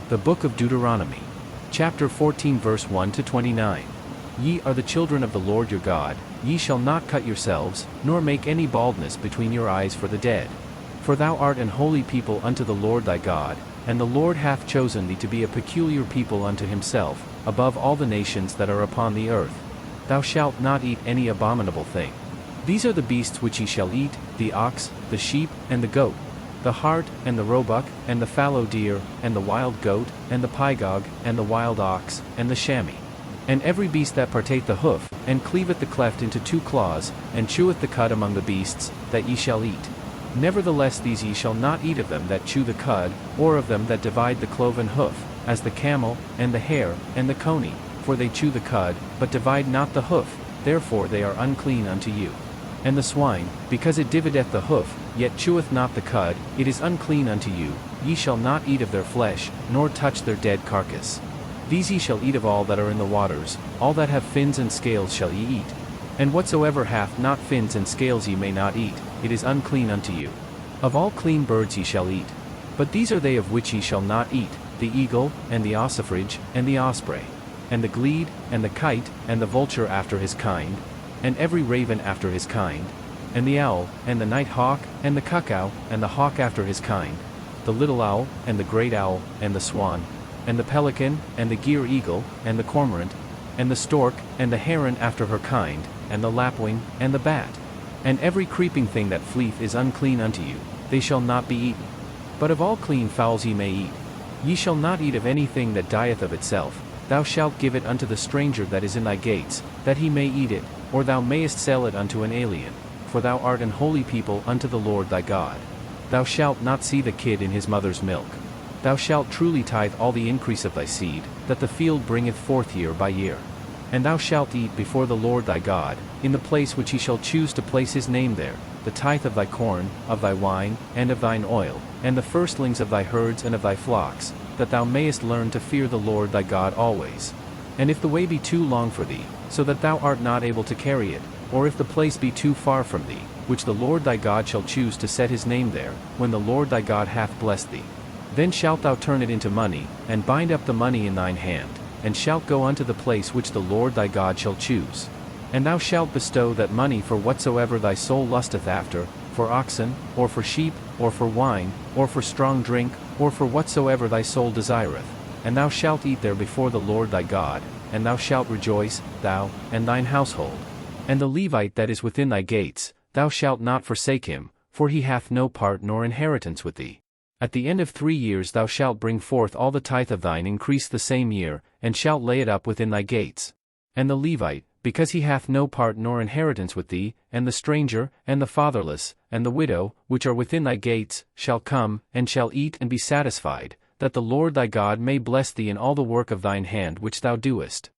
The Book of Deuteronomy. Chapter 14 verse 1 to 29. Ye are the children of the Lord your God, ye shall not cut yourselves, nor make any baldness between your eyes for the dead. For thou art an holy people unto the Lord thy God, and the Lord hath chosen thee to be a peculiar people unto himself, above all the nations that are upon the earth. Thou shalt not eat any abominable thing. These are the beasts which ye shall eat, the ox, the sheep, and the goat, the hart, and the roebuck, and the fallow deer, and the wild goat, and the pygarg, and the wild ox, and the chamois. And every beast that partake the hoof, and cleaveth the cleft into two claws, and cheweth the cud among the beasts, that ye shall eat. Nevertheless these ye shall not eat of them that chew the cud, or of them that divide the cloven hoof, as the camel, and the hare, and the coney, for they chew the cud, but divide not the hoof, therefore they are unclean unto you. And the swine, because it divideth the hoof, yet cheweth not the cud, it is unclean unto you, ye shall not eat of their flesh, nor touch their dead carcass. These ye shall eat of all that are in the waters, all that have fins and scales shall ye eat. And whatsoever hath not fins and scales ye may not eat, it is unclean unto you. Of all clean birds ye shall eat. But these are they of which ye shall not eat, the eagle, and the ossifrage, and the osprey, and the glede, and the kite, and the vulture after his kind, and every raven after his kind, and the owl, and the night hawk, and the cuckoo, and the hawk after his kind, the little owl, and the great owl, and the swan, and the pelican, and the gier eagle, and the cormorant, and the stork, and the heron after her kind, and the lapwing, and the bat. And every creeping thing that fleeth is unclean unto you, they shall not be eaten. But of all clean fowls ye may eat. Ye shall not eat of anything that dieth of itself, thou shalt give it unto the stranger that is in thy gates, that he may eat it, or thou mayest sell it unto an alien, for thou art an holy people unto the Lord thy God. Thou shalt not see the kid in his mother's milk. Thou shalt truly tithe all the increase of thy seed, that the field bringeth forth year by year. And thou shalt eat before the Lord thy God, in the place which he shall choose to place his name there, the tithe of thy corn, of thy wine, and of thine oil, and the firstlings of thy herds and of thy flocks, that thou mayest learn to fear the Lord thy God always. And if the way be too long for thee, so that thou art not able to carry it, or if the place be too far from thee, which the Lord thy God shall choose to set his name there, when the Lord thy God hath blessed thee, then shalt thou turn it into money, and bind up the money in thine hand, and shalt go unto the place which the Lord thy God shall choose. And thou shalt bestow that money for whatsoever thy soul lusteth after, for oxen, or for sheep, or for wine, or for strong drink, or for whatsoever thy soul desireth. And thou shalt eat there before the Lord thy God, and thou shalt rejoice, thou, and thine household. And the Levite that is within thy gates, thou shalt not forsake him, for he hath no part nor inheritance with thee. At the end of 3 years thou shalt bring forth all the tithe of thine increase the same year, and shalt lay it up within thy gates. And the Levite, because he hath no part nor inheritance with thee, and the stranger, and the fatherless, and the widow, which are within thy gates, shall come, and shall eat and be satisfied, that the Lord thy God may bless thee in all the work of thine hand which thou doest.